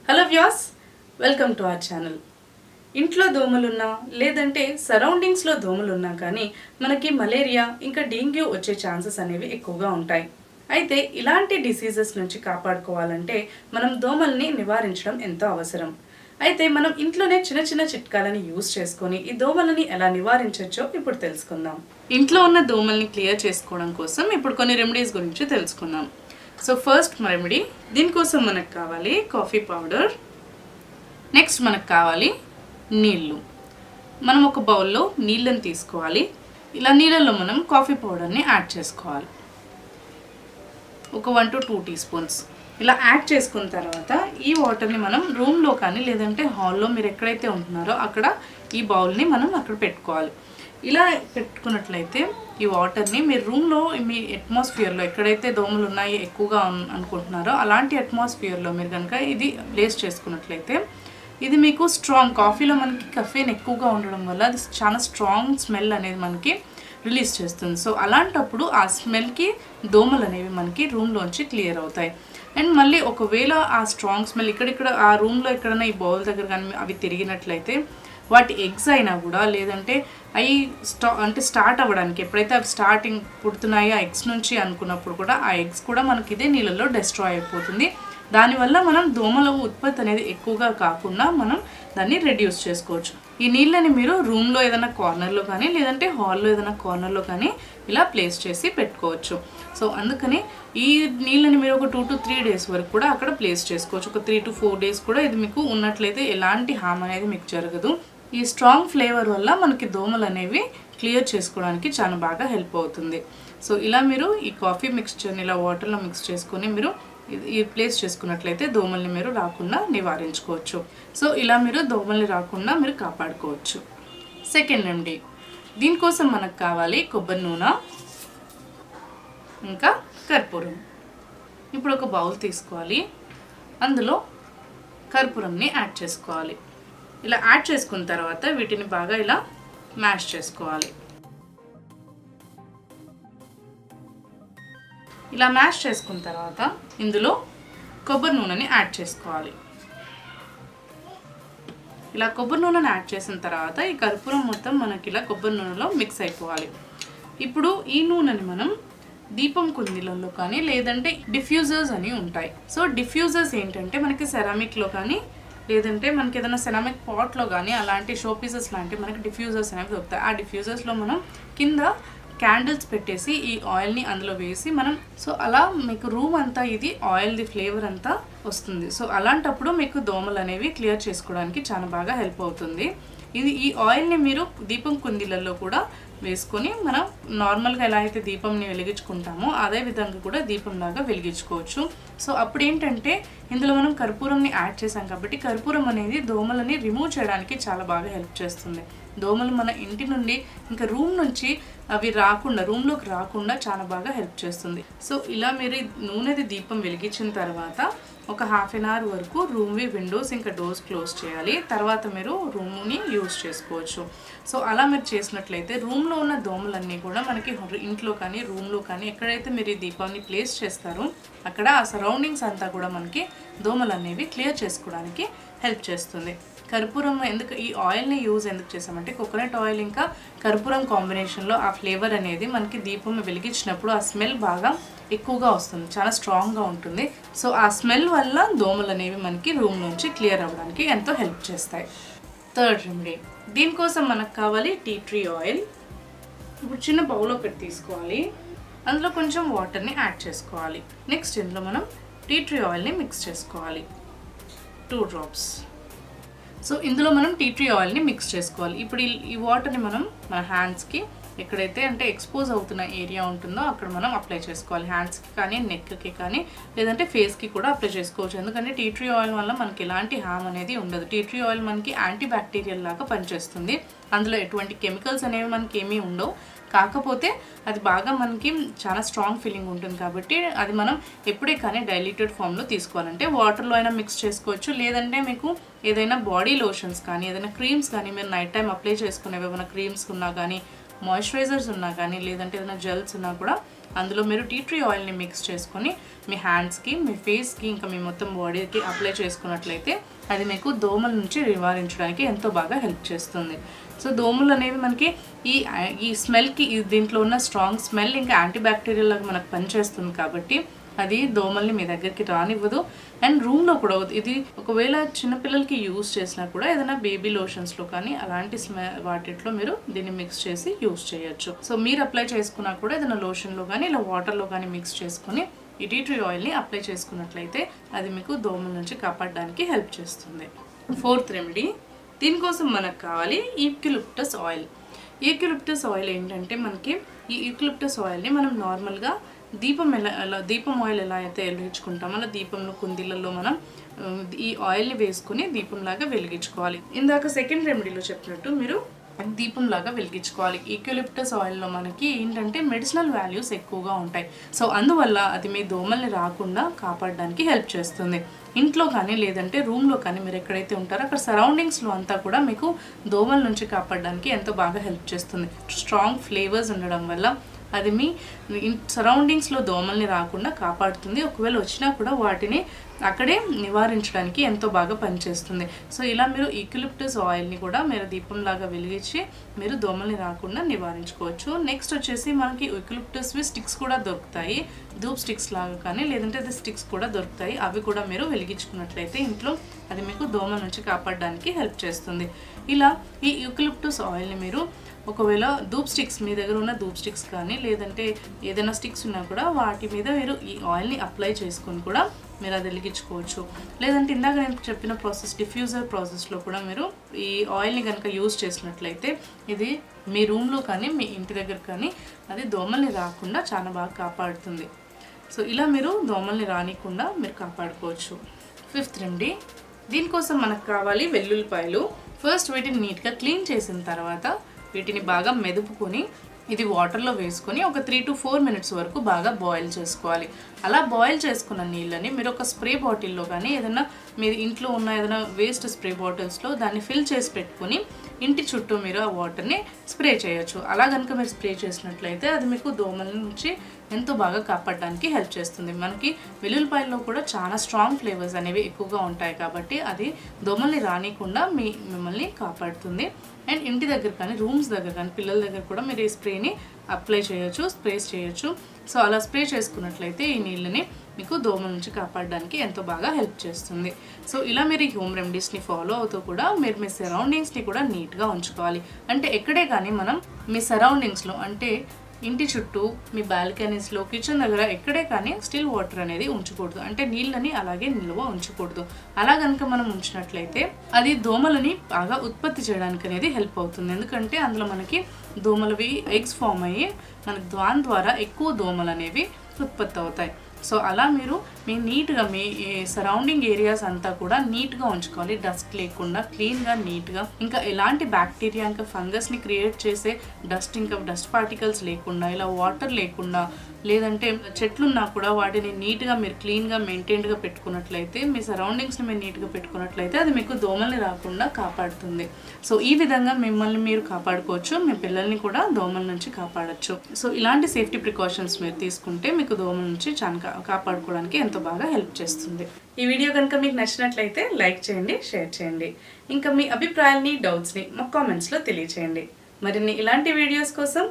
Hello views, welcome to our channel. ఇంట్లో దోమలున్నా లేదంటే సరౌండింగ్స్లో దోమలున్నా కానీ మనకి మలేరియా ఇంకా డెంగ్యూ వచ్చే ఛాన్సెస్ అనేవి ఎక్కువగా ఉంటాయి. అయితే ఇలాంటి డిసీజెస్ నుంచి కాపాడుకోవాలంటే మనం దోమల్ని నివారించడం ఎంతో అవసరం. అయితే మనం ఇంట్లోనే చిన్న చిన్న చిట్కాలని యూజ్ చేసుకొని ఈ దోమలని ఎలా నివారించవచ్చో ఇప్పుడు తెలుసుకుందాం. ఇంట్లో ఉన్న దోమల్ని క్లియర్ చేసుకోవడం కోసం ఇప్పుడు కొన్ని రెమెడీస్ గురించి తెలుసుకుందాం. సో ఫస్ట్ రెమెడీ, దీనికోసం మనకు కావాలి కాఫీ పౌడర్. నెక్స్ట్ మనకు కావాలి నీళ్ళు. మనం ఒక బౌల్లో నీళ్ళని తీసుకోవాలి. ఇలా నీళ్ళల్లో మనం కాఫీ పౌడర్ని యాడ్ చేసుకోవాలి. ఒక 1 to 2 teaspoons ఇలా యాడ్ చేసుకున్న తర్వాత ఈ వాటర్ని మనం రూమ్లో కానీ లేదంటే హాల్లో మీరు ఎక్కడైతే ఉంటున్నారో అక్కడ ఈ బౌల్ని మనం అక్కడ పెట్టుకోవాలి. ఇలా పెట్టుకున్నట్లయితే ఈ వాటర్ని మీరు రూమ్లో మీ అట్మాస్ఫియర్లో ఎక్కడైతే దోమలు ఉన్నాయి ఎక్కువగా అనుకుంటున్నారో అలాంటి అట్మాస్ఫియర్లో మీరు కనుక ఇది ప్లేస్ చేసుకున్నట్లయితే ఇది మీకు స్ట్రాంగ్, కాఫీలో మనకి కెఫెన్ ఎక్కువగా ఉండడం వల్ల అది చాలా స్ట్రాంగ్ స్మెల్ అనేది మనకి రిలీజ్ చేస్తుంది. సో అలాంటప్పుడు ఆ స్మెల్కి దోమలు అనేవి మనకి రూమ్లోంచి క్లియర్ అవుతాయి. అండ్ మళ్ళీ ఒకవేళ ఆ స్ట్రాంగ్ స్మెల్ ఇక్కడిక్కడ ఆ రూమ్లో ఎక్కడైనా ఈ బౌల్ దగ్గర కానీ అవి తిరిగినట్లయితే వాటి ఎగ్స్ అయినా కూడా లేదంటే అవి స్టార్ట్ అవ్వడానికి ఎప్పుడైతే అవి స్టార్టింగ్ పుడుతున్నాయో ఆ ఎగ్స్ నుంచి అనుకున్నప్పుడు కూడా ఆ ఎగ్స్ కూడా మనకి ఇదే నీళ్ళల్లో డెస్ట్రాయ్ అయిపోతుంది. దానివల్ల మనం దోమల ఉత్పత్తి అనేది ఎక్కువగా కాకుండా మనం దాన్ని రెడ్యూస్ చేసుకోవచ్చు. ఈ నీళ్ళని మీరు రూమ్లో ఏదైనా కార్నర్లో కానీ లేదంటే హాల్లో ఏదైనా కార్నర్లో కానీ ఇలా ప్లేస్ చేసి పెట్టుకోవచ్చు. సో అందుకని ఈ నీళ్ళని మీరు ఒక 2 to 3 days వరకు కూడా అక్కడ ప్లేస్ చేసుకోవచ్చు. ఒక 3 to 4 days కూడా ఇది మీకు ఉన్నట్లయితే ఎలాంటి హామ్ అనేది మీకు జరగదు. ఈ స్ట్రాంగ్ ఫ్లేవర్ వల్ల మనకి దోమలు అనేవి క్లియర్ చేసుకోవడానికి చాలా బాగా హెల్ప్ అవుతుంది. సో ఇలా మీరు ఈ కాఫీ మిక్స్చర్ని ఇలా వాటర్లో మిక్స్ చేసుకొని మీరు ఈ ప్లేస్ చేసుకున్నట్లయితే దోమల్ని మీరు రాకుండా నివారించుకోవచ్చు. సో ఇలా మీరు దోమల్ని రాకుండా మీరు కాపాడుకోవచ్చు. సెకండ్ రెమెడీ, దీనికోసం మనకు కావాలి కొబ్బరి నూనె ఇంకా కర్పూరం. ఇప్పుడు ఒక బౌల్ తీసుకోవాలి, అందులో కర్పూరంని యాడ్ చేసుకోవాలి. ఇలా యాడ్ చేసుకున్న తర్వాత వీటిని బాగా ఇలా మ్యాష్ చేసుకోవాలి. ఇలా మ్యాష్ చేసుకున్న తర్వాత ఇందులో కొబ్బరి నూనెని యాడ్ చేసుకోవాలి. ఇలా కొబ్బరి నూనెని యాడ్ చేసిన తర్వాత ఈ కర్పూరం మొత్తం మనకి ఇలా కొబ్బరి నూనెలో మిక్స్ అయిపోవాలి. ఇప్పుడు ఈ నూనెని మనం దీపం కుందీలలో కానీ లేదంటే డిఫ్యూజర్స్ అని ఉంటాయి. సో డిఫ్యూజర్స్ ఏంటంటే మనకి సెరామిక్లో కానీ లేదంటే మనకి ఏదైనా సెరామిక్ పాట్లో కానీ అలాంటి షో పీసెస్ లాంటివి మనకి డిఫ్యూజర్స్ అనేవి దొరుకుతాయి. ఆ డిఫ్యూజర్స్లో మనం కింద క్యాండిల్స్ పెట్టేసి ఈ ఆయిల్ని అందులో వేసి మనం సో అలా మీకు రూమ్ అంతా ఇది ఆయిల్ది ఫ్లేవర్ అంతా వస్తుంది. సో అలాంటప్పుడు మీకు దోమలు అనేవి క్లియర్ చేసుకోవడానికి చాలా బాగా హెల్ప్ అవుతుంది. ఈ ఆయిల్ని మీరు దీపం కుందీలలో కూడా వేసుకొని మనం నార్మల్గా ఎలా అయితే దీపంని వెలిగించుకుంటామో అదే విధంగా కూడా దీపంలాగా వెలిగించుకోవచ్చు. సో అప్పుడు ఏంటంటే ఇందులో మనం కర్పూరంని యాడ్ చేసాం కాబట్టి కర్పూరం అనేది దోమలని రిమూవ్ చేయడానికి చాలా బాగా హెల్ప్ చేస్తుంది. దోమలు మన ఇంటి నుండి ఇంకా రూమ్ నుంచి అవి రాకుండా రూమ్లోకి రాకుండా చాలా బాగా హెల్ప్ చేస్తుంది. సో ఇలా మీరు నూనెది దీపం వెలిగించిన తర్వాత ఒక 1/2 hour వరకు రూమ్వి విండోస్ ఇంకా డోర్స్ క్లోజ్ చేయాలి. తర్వాత మీరు రూమ్ని యూజ్ చేసుకోవచ్చు. సో అలా మీరు చేసినట్లయితే రూమ్లో ఉన్న దోమలన్నీ కూడా మనకి ఇంట్లో కానీ రూమ్లో కానీ ఎక్కడైతే మీరు ఈ దీపాన్ని ప్లేస్ చేస్తారో అక్కడ ఆ సరౌండింగ్స్ అంతా కూడా మనకి దోమలు అనేవి క్లియర్ చేసుకోవడానికి హెల్ప్ చేస్తుంది. కర్పూరం ఈ ఆయిల్ని యూజ్ ఎందుకు చేసామంటే కోకోనట్ ఆయిల్ ఇంకా కర్పూరం కాంబినేషన్లో ఆ ఫ్లేవర్ అనేది మనకి దీపం వెలిగించినప్పుడు ఆ స్మెల్ బాగా ఎక్కువగా వస్తుంది, చాలా స్ట్రాంగ్గా ఉంటుంది. సో ఆ స్మెల్ వల్ల దోమలు అనేవి మనకి రూమ్ నుంచి క్లియర్ అవ్వడానికి ఎంతో హెల్ప్ చేస్తాయి. థర్డ్ రెమెడీ, దీనికోసం మనకు కావాలి టీ ట్రీ ఆయిల్. ఇప్పుడు చిన్న బౌల్ ఒకటి తీసుకోవాలి, అందులో కొంచెం వాటర్ని యాడ్ చేసుకోవాలి. నెక్స్ట్ ఇందులో మనం టీ ట్రీ ఆయిల్ని మిక్స్ చేసుకోవాలి, 2 drops. సో ఇందులో మనం టీ ట్రీ ఆయిల్ని మిక్స్ చేసుకోవాలి. ఇప్పుడు ఈ వాటర్ని మనం మన హ్యాండ్స్కి ఎక్కడైతే అంటే ఎక్స్పోజ్ అవుతున్న ఏరియా ఉంటుందో అక్కడ మనం అప్లై చేసుకోవాలి. హ్యాండ్స్కి కానీ నెక్కి కానీ లేదంటే ఫేస్కి కూడా అప్లై చేసుకోవచ్చు. ఎందుకంటే టీ ట్రీ ఆయిల్ వల్ల మనకి ఎలాంటి హామ్ అనేది ఉండదు. టీ ట్రీ ఆయిల్ మనకి యాంటీ బ్యాక్టీరియల్ లాగా పనిచేస్తుంది. అందులో ఎటువంటి కెమికల్స్ అనేవి మనకి ఏమీ ఉండవు. కాకపోతే అది బాగా మనకి చాలా స్ట్రాంగ్ ఫీలింగ్ ఉంటుంది కాబట్టి అది మనం ఎప్పుడే కానీ డైల్యూటెడ్ ఫామ్లో తీసుకోవాలంటే వాటర్లో అయినా మిక్స్ చేసుకోవచ్చు. లేదంటే మీకు ఏదైనా బాడీ లోషన్స్ కానీ ఏదైనా క్రీమ్స్ కానీ మీరు నైట్ టైం అప్లై చేసుకునేవి ఏమైనా క్రీమ్స్ ఉన్నా కానీ మాయిశ్చరైజర్స్ ఉన్నా కానీ లేదంటే ఏదైనా జెల్స్ ఉన్నా కూడా అందులో మీరు టీ ట్రీ ఆయిల్ని మిక్స్ చేసుకొని మీ హ్యాండ్స్కి, మీ ఫేస్కి, ఇంకా మీ మొత్తం బాడీకి అప్లై చేసుకున్నట్లయితే అది మీకు దోమల నుంచి నివారించడానికి ఎంతో బాగా హెల్ప్ చేస్తుంది. సో దోమలు అనేవి మనకి ఈ స్మెల్కి, దీంట్లో ఉన్న స్ట్రాంగ్ స్మెల్ ఇంకా యాంటీబ్యాక్టీరియల్ లాగా మనకు పనిచేస్తుంది కాబట్టి అది దోమల్ని మీ దగ్గరికి రానివ్వదు. అండ్ రూమ్లో కూడా ఇది ఒకవేళ చిన్నపిల్లలకి యూస్ చేసినా కూడా ఏదైనా బేబీ లోషన్స్లో కానీ అలాంటి వాటిలో మీరు దీన్ని మిక్స్ చేసి యూస్ చేయొచ్చు. సో మీరు అప్లై చేసుకున్నా కూడా ఏదైనా లోషన్లో కానీ ఇలా వాటర్లో కానీ మిక్స్ చేసుకుని ఈ టీ ట్రీ ఆయిల్ని అప్లై చేసుకున్నట్లయితే అది మీకు దోమల నుంచి కాపాడడానికి హెల్ప్ చేస్తుంది. 4th రెమెడీ, దీనికోసం మనకు కావాలి యూకలిప్టస్ ఆయిల్. యూకలిప్టస్ ఆయిల్ ఏంటంటే మనకి ఈ యూకలిప్టస్ ఆయిల్ని మనం నార్మల్గా దీపం ఆయిల్ ఎలా అయితే వెలిగించుకుంటామో అలా దీపంలో కుందీలలో మనం ఈ ఆయిల్ని వేసుకుని దీపంలాగా వెలిగించుకోవాలి. ఇందాక 2nd రెమెడీలో చెప్పినట్టు మీరు దీపంలాగా వెలిగించుకోవాలి. యూకలిప్టస్ ఆయిల్లో మనకి ఏంటంటే మెడిసినల్ వాల్యూస్ ఎక్కువగా ఉంటాయి. సో అందువల్ల అది మీ దోమల్ని రాకుండా కాపాడడానికి హెల్ప్ చేస్తుంది. ఇంట్లో కానీ లేదంటే రూమ్లో కానీ మీరు ఎక్కడైతే ఉంటారో అక్కడ సరౌండింగ్స్లో అంతా కూడా మీకు దోమల నుంచి కాపాడడానికి ఎంతో బాగా హెల్ప్ చేస్తుంది. స్ట్రాంగ్ ఫ్లేవర్స్ ఉండడం వల్ల అది మీ సరౌండింగ్స్లో దోమల్ని రాకుండా కాపాడుతుంది. ఒకవేళ వచ్చినా కూడా వాటిని అక్కడే నివారించడానికి ఎంతో బాగా పనిచేస్తుంది. సో ఇలా మీరు యూకలిప్టస్ ఆయిల్ని కూడా మీరు దీపంలాగా వెలిగించి మీరు దోమల్ని రాకుండా నివారించుకోవచ్చు. నెక్స్ట్ వచ్చేసి మనకి యూకలిప్టస్వి స్టిక్స్ కూడా దొరుకుతాయి, ధూప్ స్టిక్స్ లాగా కానీ లేదంటే అది స్టిక్స్ కూడా దొరుకుతాయి. అవి కూడా మీరు వెలిగించుకున్నట్లయితే ఇంట్లో అది మీకు దోమల నుంచి కాపాడడానికి హెల్ప్ చేస్తుంది. ఇలా ఈ యూకలిప్టస్ ఆయిల్ని మీరు ఒకవేళ ధూప్ స్టిక్స్, మీ దగ్గర ఉన్న ధూప్ స్టిక్స్ కానీ లేదంటే ఏదైనా స్టిక్స్ ఉన్నా కూడా వాటి మీద మీరు ఈ ఆయిల్ని అప్లై చేసుకొని కూడా మీరు అది వెలిగించుకోవచ్చు. లేదంటే ఇందాక నేను చెప్పిన ప్రాసెస్ డిఫ్యూజర్ ప్రాసెస్లో కూడా మీరు ఈ ఆయిల్ని కనుక యూజ్ చేసినట్లయితే ఇది మీ రూమ్లో కానీ మీ ఇంటి దగ్గర కానీ అది దోమల్ని రాకుండా చాలా బాగా కాపాడుతుంది. సో ఇలా మీరు దోమల్ని రానికుండా మీరు కాపాడుకోవచ్చు. 5th రెమెడీ, దీనికోసం మనకు కావాలి వెల్లుల్లిపాయలు. ఫస్ట్ వీటిని నీట్గా క్లీన్ చేసిన తర్వాత వీటిని బాగా మెదుపుకొని ఇది వాటర్లో వేసుకొని ఒక 3 to 4 minutes వరకు బాగా బాయిల్ చేసుకోవాలి. అలా బాయిల్ చేసుకున్న నీళ్ళని మీరు ఒక స్ప్రే బాటిల్లో కానీ ఏదైనా మీరు ఇంట్లో ఉన్న ఏదైనా వేస్ట్ స్ప్రే బాటిల్స్లో దాన్ని ఫిల్ చేసి పెట్టుకొని ఇంటి చుట్టూ మీరు ఆ వాటర్ని స్ప్రే చేయొచ్చు. అలా కనుక మీరు స్ప్రే చేసినట్లయితే అది మీకు దోమల నుంచి ఎంతో బాగా కాపాడడానికి హెల్ప్ చేస్తుంది. మనకి వెల్లుల్లిపాయల్లో కూడా చాలా స్ట్రాంగ్ ఫ్లేవర్స్ అనేవి ఎక్కువగా ఉంటాయి కాబట్టి అది దోమల్ని రానికుండా మిమ్మల్ని కాపాడుతుంది. అండ్ ఇంటి దగ్గర కానీ రూమ్స్ దగ్గర కానీ పిల్లల దగ్గర కూడా మీరు ఈ స్ప్రేని అప్లై చేయొచ్చు, స్ప్రేస్ చేయొచ్చు. సో అలా స్ప్రే చేసుకున్నట్లయితే ఈ నీళ్ళని మీకు దోమల నుంచి కాపాడడానికి ఎంతో బాగా హెల్ప్ చేస్తుంది. సో ఇలా మీరు ఈ హోమ్ రెమెడీస్ని ఫాలో అవుతూ కూడా మీరు మీ సరౌండింగ్స్ని కూడా నీట్గా ఉంచుకోవాలి. అంటే ఎక్కడే కానీ మనం మీ సరౌండింగ్స్లో అంటే ఇంటి చుట్టూ, మీ బాల్కనీస్లో, కిచెన్ దగ్గర ఎక్కడే కానీ స్టిల్ వాటర్ అనేది ఉంచకూడదు. అంటే నీళ్ళని అలాగే నిల్వ ఉంచకూడదు. అలా కనుక మనం ఉంచినట్లయితే అది దోమలని బాగా ఉత్పత్తి చేయడానికి అనేది హెల్ప్ అవుతుంది. ఎందుకంటే అందులో మనకి దోమలవి ఎగ్స్ ఫామ్ అయ్యి మనకి దాని ద్వారా ఎక్కువ దోమలు అనేవి ఉత్పత్తి అవుతాయి. సో అలా మీరు నీట్గా మీ సరౌండింగ్ ఏరియాస్ అంతా కూడా నీట్గా ఉంచుకోవాలి. డస్ట్ లేకుండా క్లీన్గా నీట్గా, ఇంకా ఎలాంటి బ్యాక్టీరియా ఇంకా ఫంగస్ని క్రియేట్ చేసే డస్ట్ పార్టికల్స్ లేకుండా, ఇలా వాటర్ లేకుండా, లేదంటే చెట్లున్నా కూడా వాటిని నీట్గా మీరు క్లీన్గా మెయింటైన్డ్గా పెట్టుకున్నట్లయితే, మీ సరౌండింగ్స్ని మీరు నీట్గా పెట్టుకున్నట్లయితే అది మీకు దోమల్ని రాకుండా కాపాడుతుంది. సో ఈ విధంగా మిమ్మల్ని మీరు కాపాడుకోవచ్చు, మీ పిల్లల్ని కూడా దోమల నుంచి కాపాడచ్చు. సో ఇలాంటి సేఫ్టీ ప్రికాషన్స్ మీరు తీసుకుంటే మీకు దోమల నుంచి చాలా కాపాడుకోవడానికి ఎంతో బాగా హెల్ప్ చేస్తుంది. ఈ వీడియో కనుక మీకు నచ్చినట్లయితే లైక్ చేయండి, షేర్ చేయండి. ఇంకా మీ అభిప్రాయాల్ని, డౌట్స్ని మా కామెంట్స్లో తెలియచేయండి. మరిన్ని ఇలాంటి వీడియోస్ కోసం